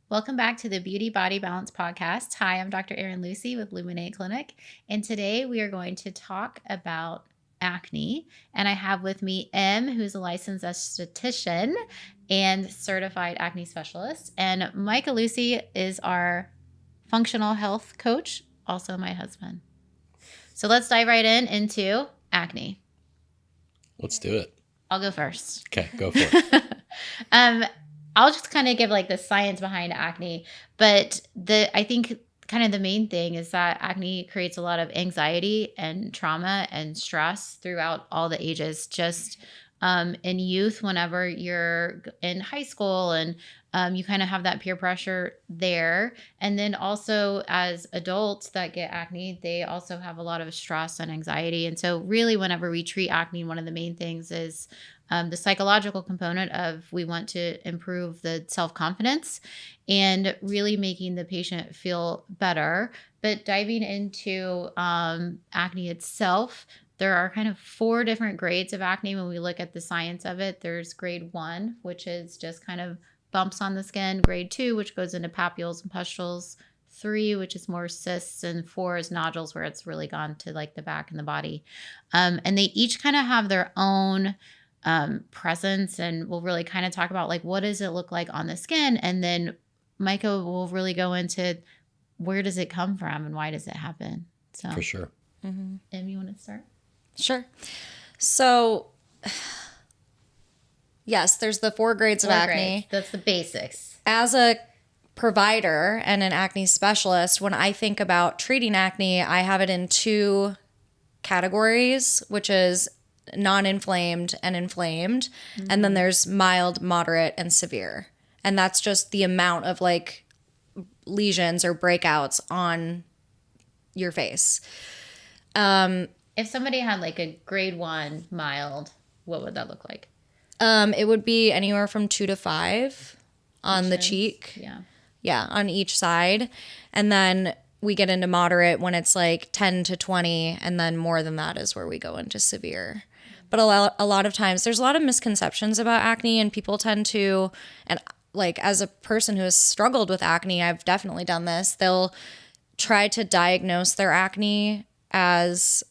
Welcome back to the Beauty Body Balance Podcast. Hi, I'm Dr. Erin Lucie with Luminate Clinic, and today we are going to talk about acne. And I have with me Em, who's a licensed esthetician and certified acne specialist, and Micah Lucie is our functional health coach, also my husband. So let's dive right into acne. Let's do it. I'll go first. Okay, go for it. I'll just kind of give like the science behind acne, but I think kind of the main thing is that acne creates a lot of anxiety and trauma and stress throughout all the ages. Just in youth, whenever you're in high school and you kind of have that peer pressure there. And then also as adults that get acne, they also have a lot of stress and anxiety. And so really whenever we treat acne, one of the main things is the psychological component of we want to improve the self-confidence and really making the patient feel better. But diving into acne itself, there are kind of 4 different grades of acne when we look at the science of it. There's grade 1, which is just kind of bumps on the skin. Grade 2, which goes into papules and pustules. 3, which is more cysts, and 4 is nodules, where it's really gone to like the back and the body. And they each kind of have their own presence, and we'll really kind of talk about like what does it look like on the skin, and then Micah will really go into where does it come from and why does it happen. So for sure. Em, you want to start? Sure. So yes, there's the 4 grades of acne. That's the basics. As a provider and an acne specialist, when I think about treating acne, I have it in 2 categories, which is non-inflamed and inflamed. Mm-hmm. And then there's mild, moderate, and severe. And that's just the amount of like lesions or breakouts on your face. If somebody had like a grade 1 mild, what would that look like? It would be anywhere from 2 to 5 on the cheek. Yeah. Yeah, on each side. And then we get into moderate when it's like 10 to 20, and then more than that is where we go into severe. But a lot of times there's a lot of misconceptions about acne, and people tend to, and like as a person who has struggled with acne, I've definitely done this. They'll try to diagnose their acne as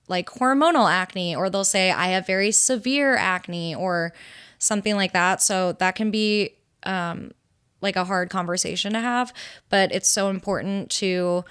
like hormonal acne, or they'll say I have very severe acne or something like that. So that can be like a hard conversation to have, but it's so important to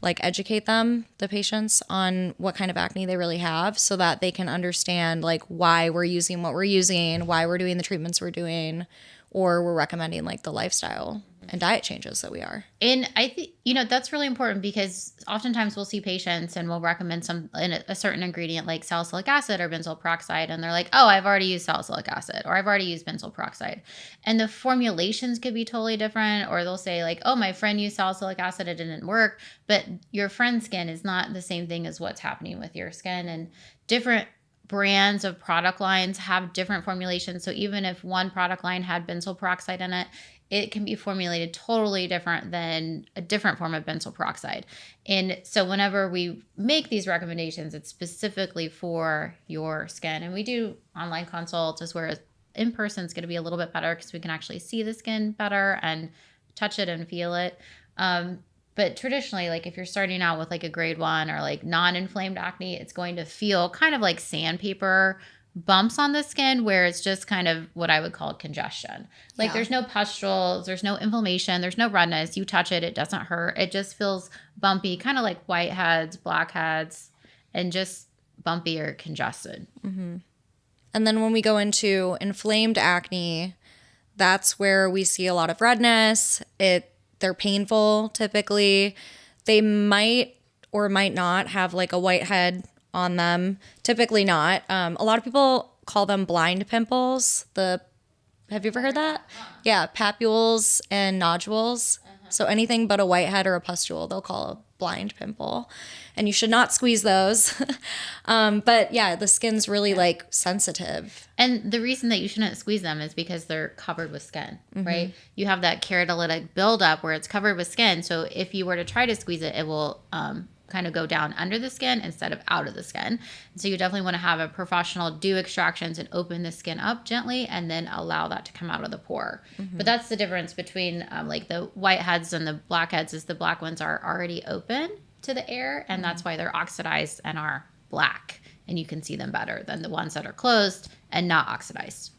like educate them, the patients, on what kind of acne they really have so that they can understand like why we're using what we're using, why we're doing the treatments we're doing, or we're recommending like the lifestyle and diet changes that we are. And I think, that's really important because oftentimes we'll see patients and we'll recommend a certain ingredient like salicylic acid or benzoyl peroxide. And they're like, oh, I've already used salicylic acid, or I've already used benzoyl peroxide. And the formulations could be totally different. Or they'll say like, oh, my friend used salicylic acid, it didn't work. But your friend's skin is not the same thing as what's happening with your skin. And different brands of product lines have different formulations. So even if one product line had benzoyl peroxide in it, it can be formulated totally different than a different form of benzoyl peroxide. And so whenever we make these recommendations, it's specifically for your skin. And we do online consults, as where in person is going to be a little bit better because we can actually see the skin better and touch it and feel it. But traditionally, like if you're starting out with like a grade 1 or like non-inflamed acne, it's going to feel kind of like sandpaper bumps on the skin, where it's just kind of what I would call congestion. Like there's no pustules, there's no inflammation, there's no redness. You touch it, it doesn't hurt. It just feels bumpy, kind of like whiteheads, blackheads, and just bumpy or congested. Mm-hmm. And then when we go into inflamed acne, that's where we see a lot of redness. They're painful typically. They might or might not have like a whitehead on them. Typically not. A lot of people call them blind pimples. Have you ever heard that? Yeah, papules and nodules. So anything but a whitehead or a pustule, they'll call a blind pimple. And you should not squeeze those. But yeah, the skin's really like sensitive. And the reason that you shouldn't squeeze them is because they're covered with skin, right? You have that keratolytic buildup where it's covered with skin. So if you were to try to squeeze it, it will kind of go down under the skin instead of out of the skin. So you definitely want to have a professional do extractions and open the skin up gently and then allow that to come out of the pore. But that's the difference between like the whiteheads and the blackheads is the black ones are already open to the air, and that's why they're oxidized and are black, and you can see them better than the ones that are closed and not oxidized.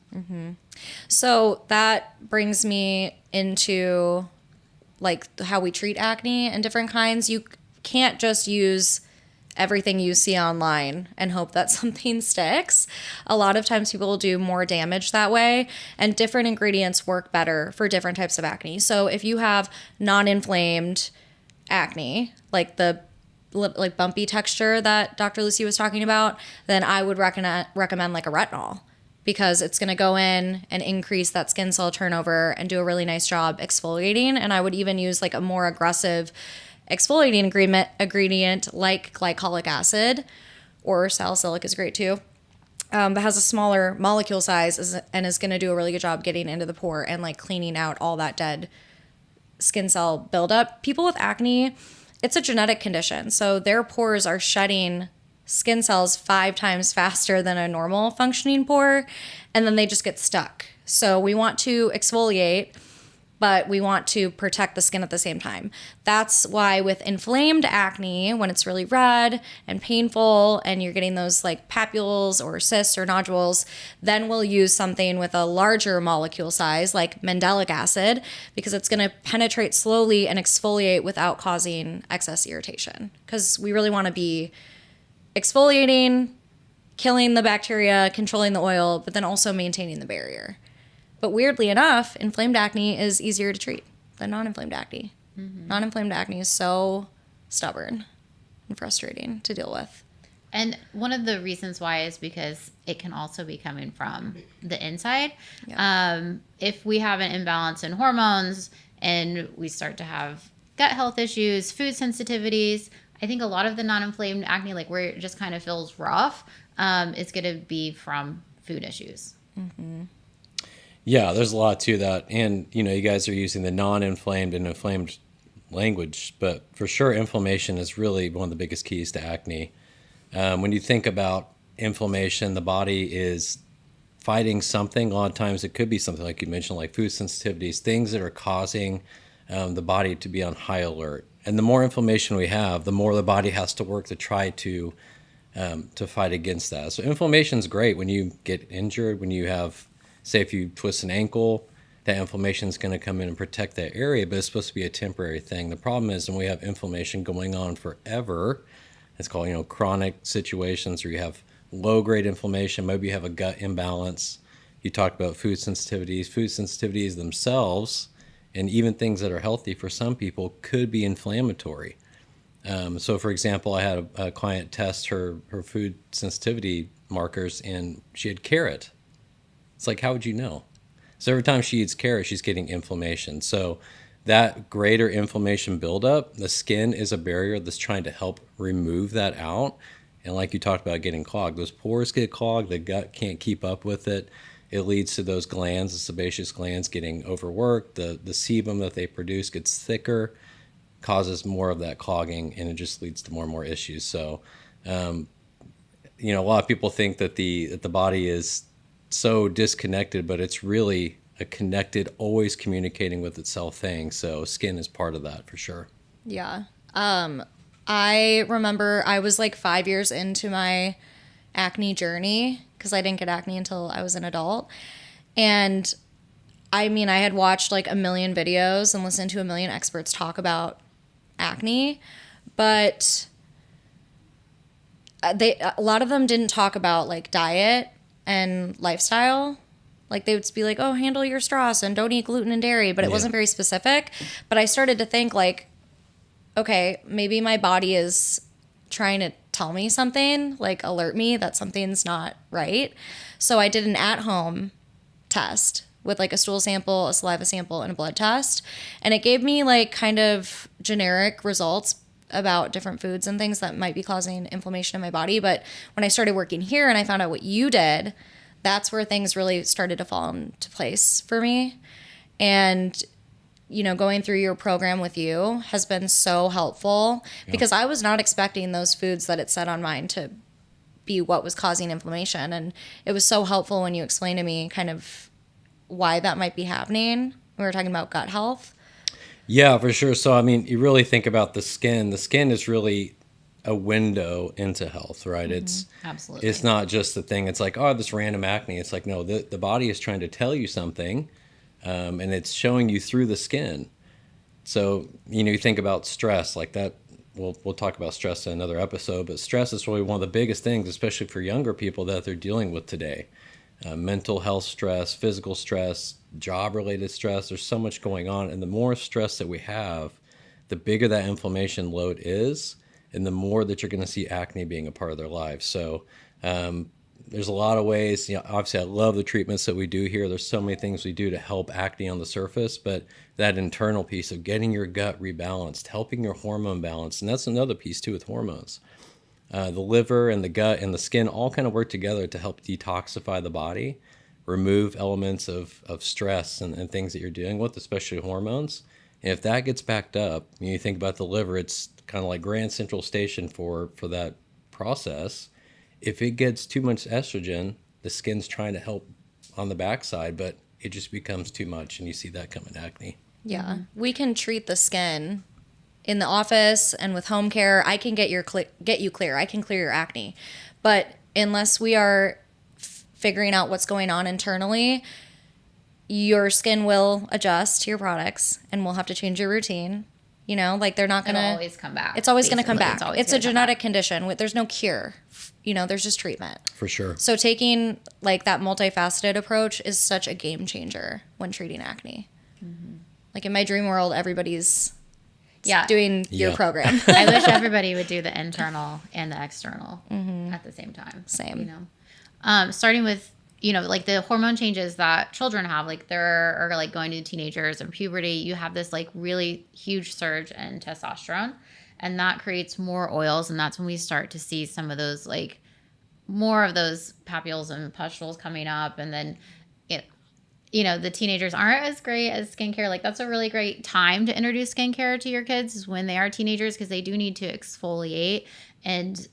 So that brings me into like how we treat acne and different kinds. You can't just use everything you see online and hope that something sticks. A lot of times people will do more damage that way, and different ingredients work better for different types of acne. So if you have non-inflamed acne, like the bumpy texture that Dr. Lucie was talking about, then I would recommend like a retinol, because it's going to go in and increase that skin cell turnover and do a really nice job exfoliating. And I would even use like a more aggressive exfoliating ingredient like glycolic acid, or salicylic is great too, that has a smaller molecule size and is going to do a really good job getting into the pore and like cleaning out all that dead skin cell buildup. People with acne, it's a genetic condition. So their pores are shedding skin cells 5 times faster than a normal functioning pore, and then they just get stuck. So we want to exfoliate, but we want to protect the skin at the same time. That's why with inflamed acne, when it's really red and painful and you're getting those like papules or cysts or nodules, then we'll use something with a larger molecule size like mandelic acid, because it's going to penetrate slowly and exfoliate without causing excess irritation. Because we really want to be exfoliating, killing the bacteria, controlling the oil, but then also maintaining the barrier. But weirdly enough, inflamed acne is easier to treat than non-inflamed acne. Non-inflamed acne is so stubborn and frustrating to deal with. And one of the reasons why is because it can also be coming from the inside. Yeah. If we have an imbalance in hormones and we start to have gut health issues, food sensitivities, I think a lot of the non-inflamed acne, like where it just kind of feels rough, is going to be from food issues. Yeah, there's a lot to that. And, you guys are using the non-inflamed and inflamed language, but for sure, inflammation is really one of the biggest keys to acne. When you think about inflammation, the body is fighting something. A lot of times it could be something like you mentioned, like food sensitivities, things that are causing the body to be on high alert. And the more inflammation we have, the more the body has to work to try to fight against that. So inflammation is great when you get injured, when you have, say, if you twist an ankle, that inflammation is going to come in and protect that area, but it's supposed to be a temporary thing. The problem is when we have inflammation going on forever, it's called, chronic situations, where you have low-grade inflammation, maybe you have a gut imbalance. You talked about food sensitivities. Food sensitivities themselves, and even things that are healthy for some people, could be inflammatory. So, for example, I had a client test her food sensitivity markers, and she had carrot. It's like, how would you know? So every time she eats carrot, she's getting inflammation. So that greater inflammation buildup, the skin is a barrier that's trying to help remove that out. And like you talked about, getting clogged, those pores get clogged, the gut can't keep up with it. It leads to those glands, the sebaceous glands, getting overworked. The sebum that they produce gets thicker, causes more of that clogging, and it just leads to more and more issues. So, a lot of people think that the body is so disconnected, but it's really a connected, always communicating with itself thing. So skin is part of that for sure. Yeah. I remember I was like 5 years into my acne journey, because I didn't get acne until I was an adult. And I mean, I had watched like a million videos and listened to a million experts talk about acne, but a lot of them didn't talk about like diet and lifestyle. Like they would be like, oh, handle your stress and don't eat gluten and dairy, but it wasn't very specific. But I started to think like, okay, maybe my body is trying to tell me something, like alert me that something's not right. So I did an at-home test with like a stool sample, a saliva sample, and a blood test. And it gave me like kind of generic results about different foods and things that might be causing inflammation in my body. But when I started working here and I found out what you did, that's where things really started to fall into place for me. And going through your program with you has been so helpful because I was not expecting those foods that it said on mine to be what was causing inflammation. And it was so helpful when you explained to me kind of why that might be happening. We were talking about gut health. Yeah, for sure. So, I mean, you really think about the skin. The skin is really a window into health, right? Absolutely. It's not just the thing. It's like, oh, this random acne. It's like, no, the body is trying to tell you something, and it's showing you through the skin. So, you think about stress like that. We'll talk about stress in another episode, but stress is really one of the biggest things, especially for younger people, that they're dealing with today. Mental health stress, physical stress, job-related stress. There's so much going on, and the more stress that we have, the bigger that inflammation load is, and the more that you're going to see acne being a part of their lives. So there's a lot of ways. Obviously, I love the treatments that we do here. There's so many things we do to help acne on the surface, but that internal piece of getting your gut rebalanced, helping your hormone balance, and that's another piece too with hormones. The liver and the gut and the skin all kind of work together to help detoxify the body, remove elements of stress and things that you're dealing with, especially hormones. And if that gets backed up, you think about the liver, it's kind of like Grand Central Station for that process. If it gets too much estrogen, the skin's trying to help on the backside, but it just becomes too much, and you see that come in acne. Yeah. We can treat the skin in the office and with home care. I can get you clear. I can clear your acne. But unless we are figuring out what's going on internally, your skin will adjust to your products and we'll have to change your routine. They're not going to always come back. It's always going to come back. It's a genetic back. Condition. There's no cure. There's just treatment. For sure. So taking that multifaceted approach is such a game changer when treating acne. Mm-hmm. In my dream world, everybody's doing your program. I wish everybody would do the internal and the external at the same time. Same. Starting with, the hormone changes that children have, they're going to teenagers and puberty, you have this really huge surge in testosterone, and that creates more oils. And that's when we start to see some of those, more of those papules and pustules coming up. And then, the teenagers aren't as great as skincare. That's a really great time to introduce skincare to your kids is when they are teenagers, because they do need to exfoliate and,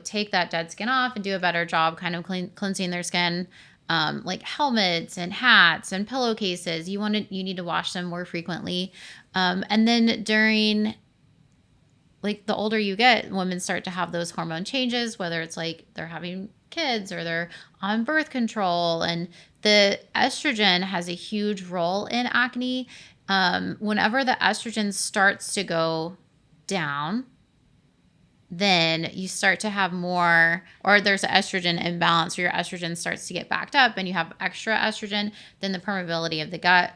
take that dead skin off and do a better job kind of cleansing their skin. Helmets and hats and pillowcases, you need to wash them more frequently. And then during the older you get, women start to have those hormone changes, whether it's they're having kids or they're on birth control, and the estrogen has a huge role in acne. Whenever the estrogen starts to go down, then you start to have more, or there's an estrogen imbalance, or your estrogen starts to get backed up and you have extra estrogen, then the permeability of the gut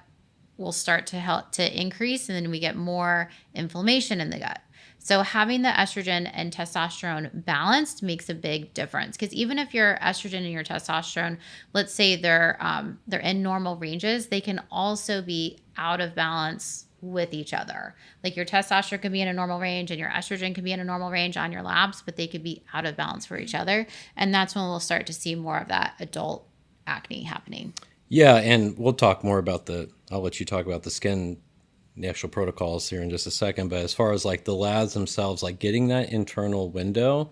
will start to help to increase, and then we get more inflammation in the gut. So having the estrogen and testosterone balanced makes a big difference, because even if your estrogen and your testosterone, let's say they're in normal ranges, they can also be out of balance with each other. Your testosterone could be in a normal range and your estrogen could be in a normal range on your labs, but they could be out of balance for each other. And that's when we'll start to see more of that adult acne happening. Yeah, and we'll talk more about I'll let you talk about the skin, the actual protocols here in just a second. But as far as the labs themselves, getting that internal window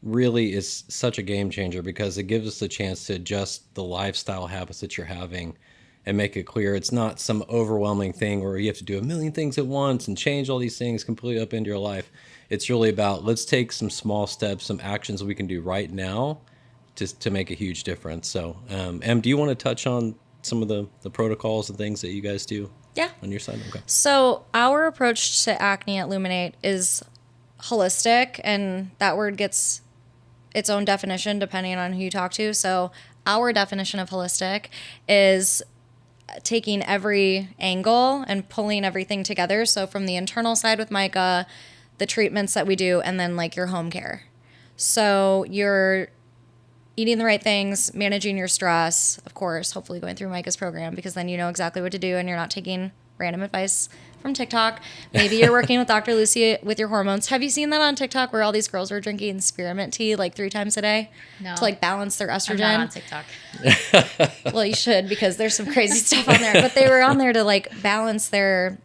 really is such a game changer, because it gives us the chance to adjust the lifestyle habits that you're having and make it clear it's not some overwhelming thing where you have to do a million things at once and change all these things completely up into your life. It's really about, let's take some small steps, some actions we can do right now to make a huge difference. So, Em, do you want to touch on some of the protocols and things that you guys do? Yeah. On your side? Okay. So our approach to acne at Luminate is holistic, and that word gets its own definition depending on who you talk to. So our definition of holistic is taking every angle and pulling everything together. So from the internal side with Micah, the treatments that we do, and then your home care. So you're eating the right things, managing your stress, of course, hopefully going through Micah's program, because then you know exactly what to do and you're not taking random advice from TikTok. Maybe you're working with Dr. Lucie with your hormones. Have you seen that on TikTok where all these girls were drinking spearmint tea 3 times a day? No. To balance their estrogen? I'm not on TikTok. Well, you should, because there's some crazy stuff on there. But they were on there to balance their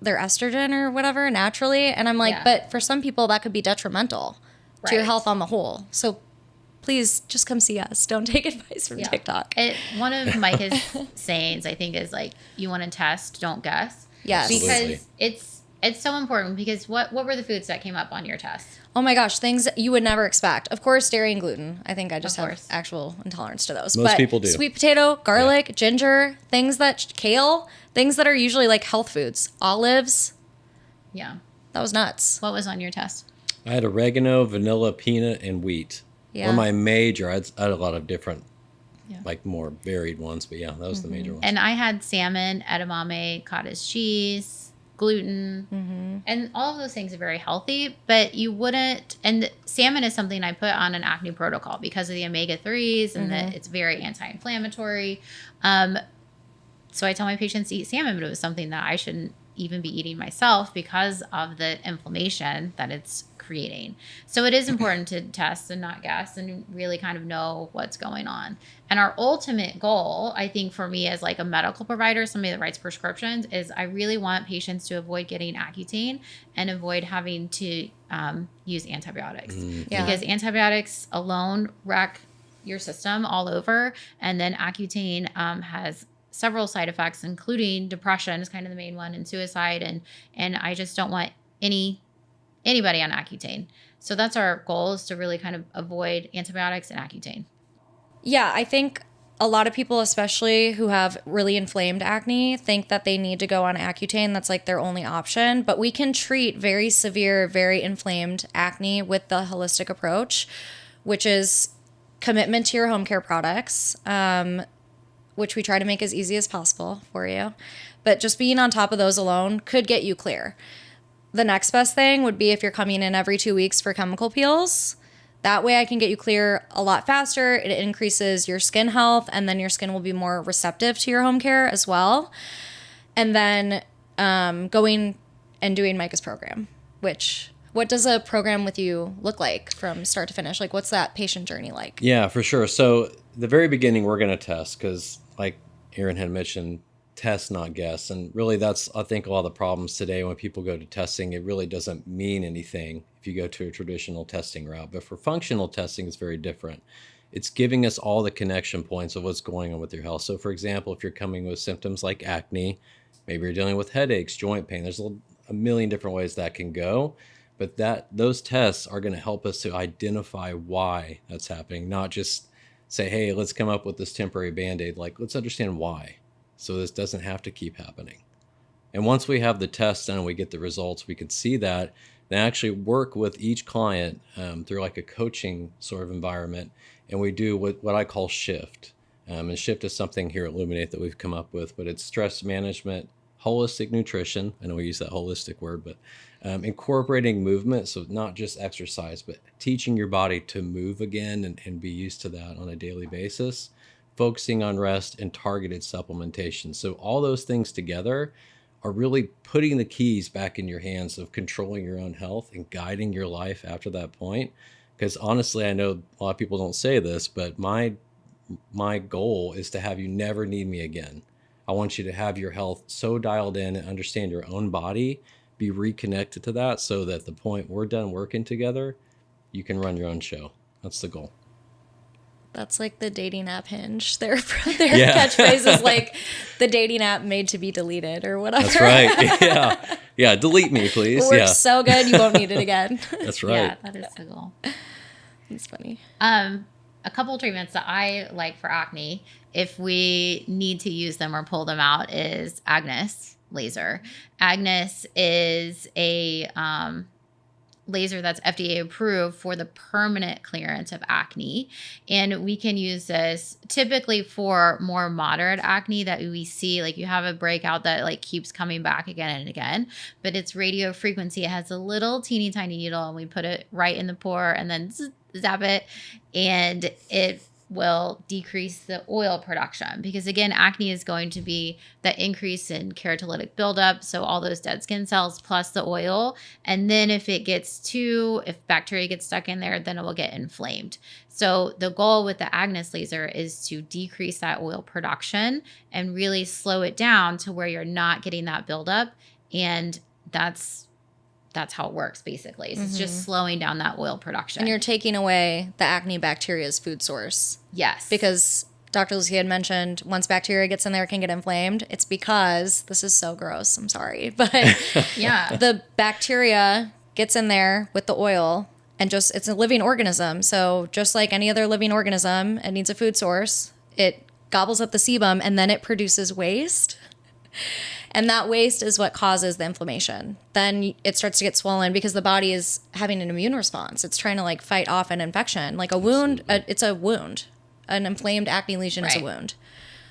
their estrogen or whatever naturally. And I'm like, Yeah. but for some people that could be detrimental to your Right. health on the whole. So please just come see us. Don't take advice from TikTok. One of Micah's sayings, I think, is like, you want to test, don't guess. Yes. Absolutely. Because it's so important, because what were the foods that came up on your test? Oh my gosh, things that you would never expect. Of course, dairy and gluten. I think I just Of have course. actual intolerance to those. Most people do. Sweet potato, garlic, ginger, things that kale, things that are usually like health foods. Olives. Yeah. That was nuts. What was on your test? I had oregano, vanilla, peanut, and wheat. Yeah. Or my major. I had a lot of different, Yeah. like more varied ones, but yeah, that was the major one. And I had salmon, edamame, cottage cheese, gluten, and all of those things are very healthy, but you wouldn't, and salmon is something I put on an acne protocol because of the omega-3s and that it's very anti-inflammatory. So I tell my patients to eat salmon, but it was something that I shouldn't even be eating myself because of the inflammation that it's creating. So it is important to test and not guess and really kind of know what's going on. And our ultimate goal, I think, for me as like a medical provider, somebody that writes prescriptions, is I really want patients to avoid getting Accutane and avoid having to use antibiotics. Yeah. Because antibiotics alone wreck your system all over. And then Accutane has several side effects, including depression is kind of the main one, and suicide. And I just don't want anybody on Accutane. So that's our goal, is to really kind of avoid antibiotics and Accutane. Yeah, I think a lot of people, especially who have really inflamed acne, think that they need to go on Accutane. That's like their only option. But we can treat very severe, very inflamed acne with the holistic approach, which is commitment to your home care products, which we try to make as easy as possible for you. But just being on top of those alone could get you clear. The next best thing would be if you're coming in every 2 weeks for chemical peels. That way I can get you clear a lot faster. It increases your skin health, and then your skin will be more receptive to your home care as well. And then going and doing Micah's program, what does a program with you look like from start to finish? Like, what's that patient journey like? Yeah, for sure. So the very beginning, we're going to test because, like Erin had mentioned, test, not guess. And really that's, I think, a lot of the problems today when people go to testing. It really doesn't mean anything if you go to a traditional testing route. But for functional testing, it's very different. It's giving us all the connection points of what's going on with your health. So for example, if you're coming with symptoms like acne, maybe you're dealing with headaches, joint pain, there's a million different ways that can go. But those tests are going to help us to identify why that's happening, not just say, hey, let's come up with this temporary Band-Aid. Like, let's understand why, so this doesn't have to keep happening. And once we have the test done and we get the results, we can see that and actually work with each client through like a coaching sort of environment. And we do what I call shift. And shift is something here at Luminate that we've come up with, but it's stress management, holistic nutrition. I know we use that holistic word, but incorporating movement. So not just exercise, but teaching your body to move again and be used to that on a daily basis, focusing on rest and targeted supplementation. So all those things together are really putting the keys back in your hands of controlling your own health and guiding your life after that point. Because honestly, I know a lot of people don't say this, but my goal is to have you never need me again. I want you to have your health so dialed in and understand your own body, be reconnected to that, so that the point we're done working together, you can run your own show. That's the goal. That's like the dating app Hinge. Their catchphrase is like the dating app made to be deleted or whatever. That's right. Yeah. Yeah. Delete me, please. It works so good you won't need it again. That's right. Yeah, that is the goal. It's funny. A couple of treatments that I like for acne, if we need to use them or pull them out, is Agnes laser. Agnes is a laser that's FDA approved for the permanent clearance of acne. And we can use this typically for more moderate acne that we see, like you have a breakout that like keeps coming back again and again, but it's radio frequency. It has a little teeny tiny needle and we put it right in the pore and then zap it, and it will decrease the oil production, because again, acne is going to be the increase in keratolytic buildup, so all those dead skin cells plus the oil, and then if bacteria gets stuck in there, then it will get inflamed. So the goal with the Agnes laser is to decrease that oil production and really slow it down to where you're not getting that buildup And that's how it works, basically. So it's just slowing down that oil production. And you're taking away the acne bacteria's food source. Yes. Because Dr. Lucie had mentioned once bacteria gets in there, it can get inflamed. It's because, this is so gross, I'm sorry, but yeah, the bacteria gets in there with the oil and just, it's a living organism. So just like any other living organism, it needs a food source. It gobbles up the sebum and then it produces waste. And that waste is what causes the inflammation. Then it starts to get swollen because the body is having an immune response. It's trying to like fight off an infection. Like a wound, it's a wound. An inflamed acne lesion is a wound.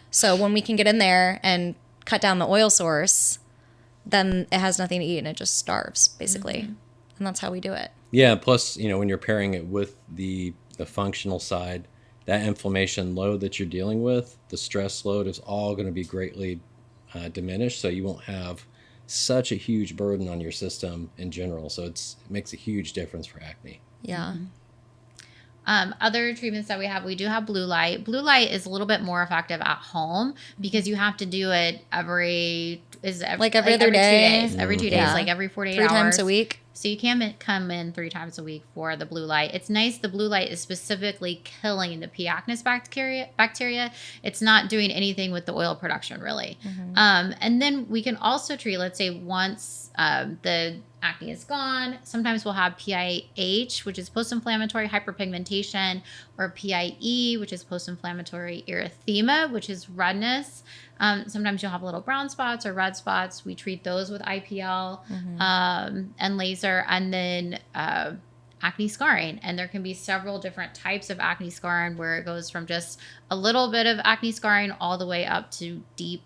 So when we can get in there and cut down the oil source, then it has nothing to eat and it just starves, basically. And that's how we do it. Yeah, plus, when you're pairing it with the functional side, that inflammation load that you're dealing with, the stress load is all going to be greatly diminished, so you won't have such a huge burden on your system in general. So it makes a huge difference for acne. Yeah. Other treatments that we do have blue light. Blue light is a little bit more effective at home because you have to do it every other day. Every 2 days, like every 48 hours. 3 times a week. So you can come in 3 times a week for the blue light. It's nice. The blue light is specifically killing the P. acnes bacteria. It's not doing anything with the oil production, really. And then we can also treat, let's say, once the acne is gone, sometimes we'll have PIH, which is post-inflammatory hyperpigmentation, or PIE, which is post-inflammatory erythema, which is redness. Sometimes you'll have little brown spots or red spots. We treat those with IPL and laser, and then acne scarring. And there can be several different types of acne scarring, where it goes from just a little bit of acne scarring all the way up to deep,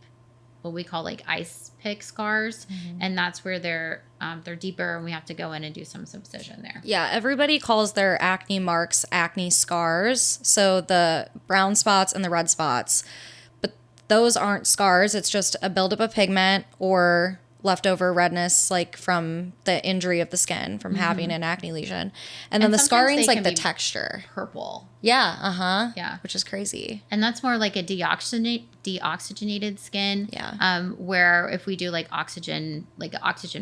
what we call like ice pick scars. And that's where they're deeper, and we have to go in and do some subcision there. Yeah, everybody calls their acne marks acne scars. So the brown spots and the red spots. But those aren't scars. It's just a buildup of pigment or leftover redness, like from the injury of the skin from having an acne lesion. And then the scarring's like the texture. Purple. Yeah, Yeah. Which is crazy. And that's more like a deoxygenated skin. Yeah. Where if we do like oxygen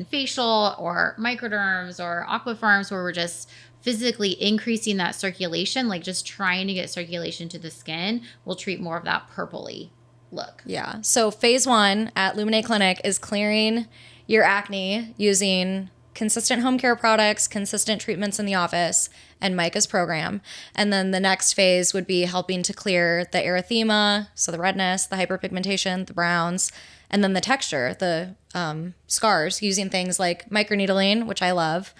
facial or microderms or aquaforms, where we're just physically increasing that circulation, like just trying to get circulation to the skin, we'll treat more of that purpley look. Yeah. So phase 1 at Luminate Clinic is clearing your acne using consistent home care products, consistent treatments in the office, and Micah's program. And then the next phase would be helping to clear the erythema, so the redness, the hyperpigmentation, the browns, and then the texture, the scars, using things like microneedling, which I love.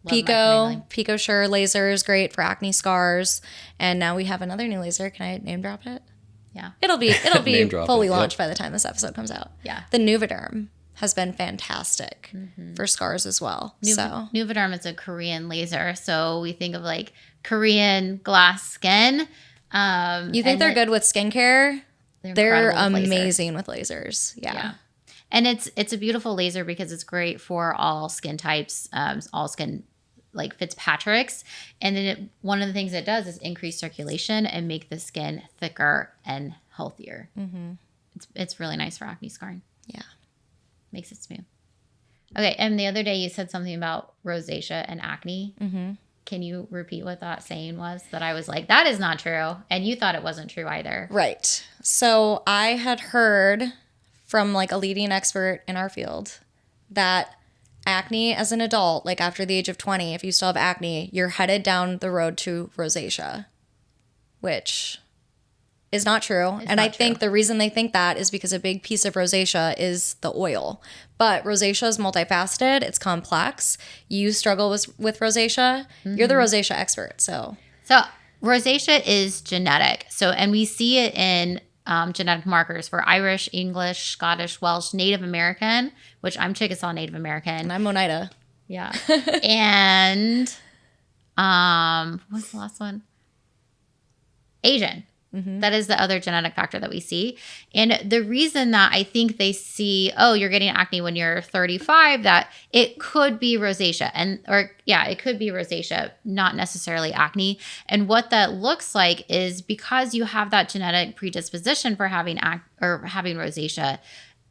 Pico Sure laser is great for acne scars. And now we have another new laser. Can I name drop it? Yeah. It'll be fully launched by the time this episode comes out. Yeah. The Nuvaderm has been fantastic for scars as well. Nuvaderm is a Korean laser. So we think of like Korean glass skin. You think they're good with skincare? They're amazing with lasers. Yeah. And it's a beautiful laser because it's great for all skin types, all skin, like Fitzpatrick's. And then one of the things it does is increase circulation and make the skin thicker and healthier. It's really nice for acne scarring. Yeah. Makes it smooth. Okay. And the other day you said something about rosacea and acne. Can you repeat what that saying was? That I was like, that is not true. And you thought it wasn't true either. Right. So I had heard from like a leading expert in our field that acne as an adult, like after the age of 20, if you still have acne, you're headed down the road to rosacea, which is not true. I think the reason they think that is because a big piece of rosacea is the oil. But rosacea is multifaceted. It's complex. You struggle with rosacea. You're the rosacea expert. So rosacea is genetic. And we see it in genetic markers for Irish, English, Scottish, Welsh, Native American, which I'm Chickasaw Native American. And I'm Oneida. Yeah. And what's the last one? Asian. That is the other genetic factor that we see. And the reason that I think they see, oh, you're getting acne when you're 35, that it could be rosacea. It could be rosacea, not necessarily acne. And what that looks like is because you have that genetic predisposition for having having rosacea,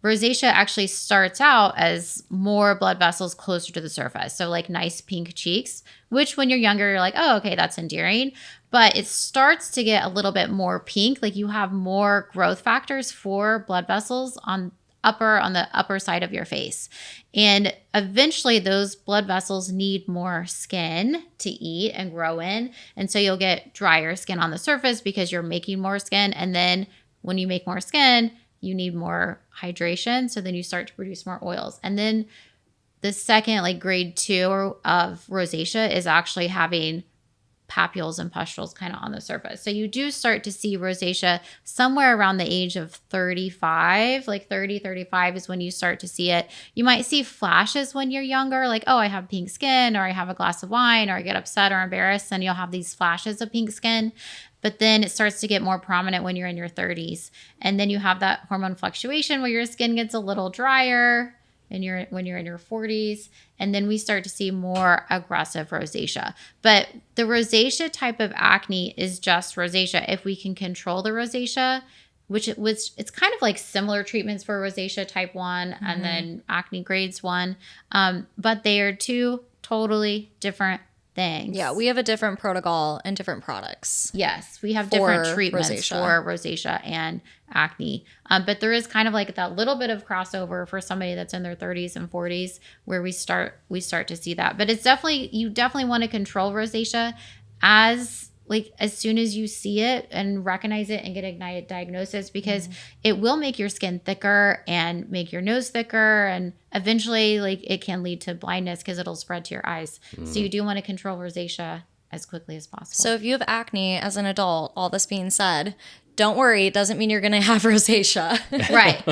rosacea actually starts out as more blood vessels closer to the surface. So like nice pink cheeks, which when you're younger, you're like, oh, okay, that's endearing. But it starts to get a little bit more pink. Like you have more growth factors for blood vessels on the upper side of your face. And eventually those blood vessels need more skin to eat and grow in. And so you'll get drier skin on the surface because you're making more skin. And then when you make more skin, you need more hydration. So then you start to produce more oils. And then the second, like grade 2 of rosacea is actually having papules and pustules kind of on the surface. So you do start to see rosacea somewhere around the age of 35, like 30, 35 is when you start to see it. You might see flashes when you're younger, like, oh, I have pink skin, or I have a glass of wine, or I get upset or embarrassed, and you'll have these flashes of pink skin. But then it starts to get more prominent when you're in your 30s. And then you have that hormone fluctuation where your skin gets a little drier and when you're in your 40s. And then we start to see more aggressive rosacea. But the rosacea type of acne is just rosacea. If we can control the rosacea, which it's kind of like similar treatments for rosacea type 1 and then acne grades 1. But they are two totally different things. Yeah, we have a different protocol and different products. Yes, we have different treatments rosacea. for rosacea and acne. But there is kind of like that little bit of crossover for somebody that's in their 30s and 40s where we start to see that. But it's you definitely want to control rosacea as soon as you see it and recognize it and get a diagnosis, because it will make your skin thicker and make your nose thicker, and eventually it can lead to blindness because it'll spread to your eyes. So you do want to control rosacea as quickly as possible. So if you have acne as an adult, all this being said, don't worry, it doesn't mean you're going to have rosacea. Right.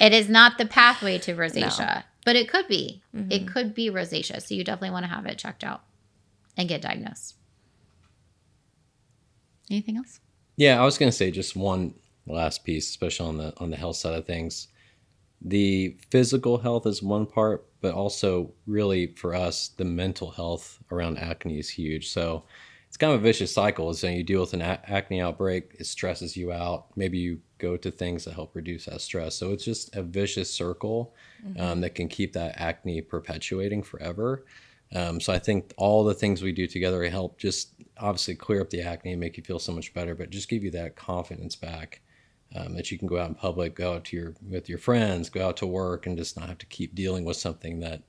It is not the pathway to rosacea, but it could be. It could be rosacea. So you definitely want to have it checked out and get diagnosed. Anything else? Yeah, I was going to say just one last piece, especially on the health side of things. The physical health is one part, but also really for us, the mental health around acne is huge. So it's kind of a vicious cycle. So you deal with an acne outbreak, it stresses you out. Maybe you go to things that help reduce that stress. So it's just a vicious circle that can keep that acne perpetuating forever. So I think all the things we do together help just obviously clear up the acne and make you feel so much better, but just give you that confidence back that you can go out in public, go out with your friends, go out to work, and just not have to keep dealing with something that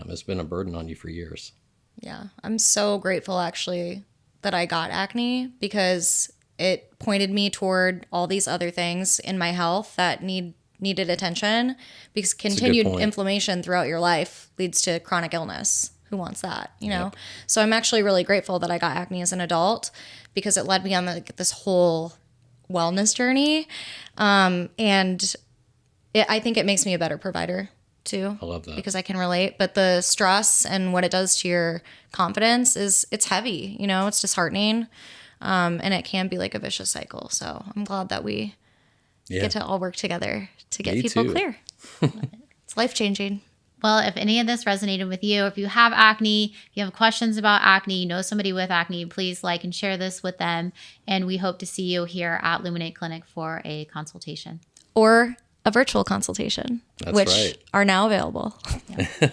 has been a burden on you for years. Yeah, I'm so grateful actually that I got acne, because it pointed me toward all these other things in my health that needed attention, because continued inflammation throughout your life leads to chronic illness. Who wants that, you know? Yep. So I'm actually really grateful that I got acne as an adult, because it led me on this whole wellness journey. I think it makes me a better provider too. I love that. Because I can relate. But the stress and what it does to your confidence it's heavy, you know, it's disheartening. And it can be like a vicious cycle. So I'm glad that we get to all work together to get people clear. It's life-changing. Well, if any of this resonated with you, if you have acne, if you have questions about acne, you know somebody with acne, please like and share this with them. And we hope to see you here at Luminate Clinic for a consultation. Or a virtual consultation, which are now available. Yeah.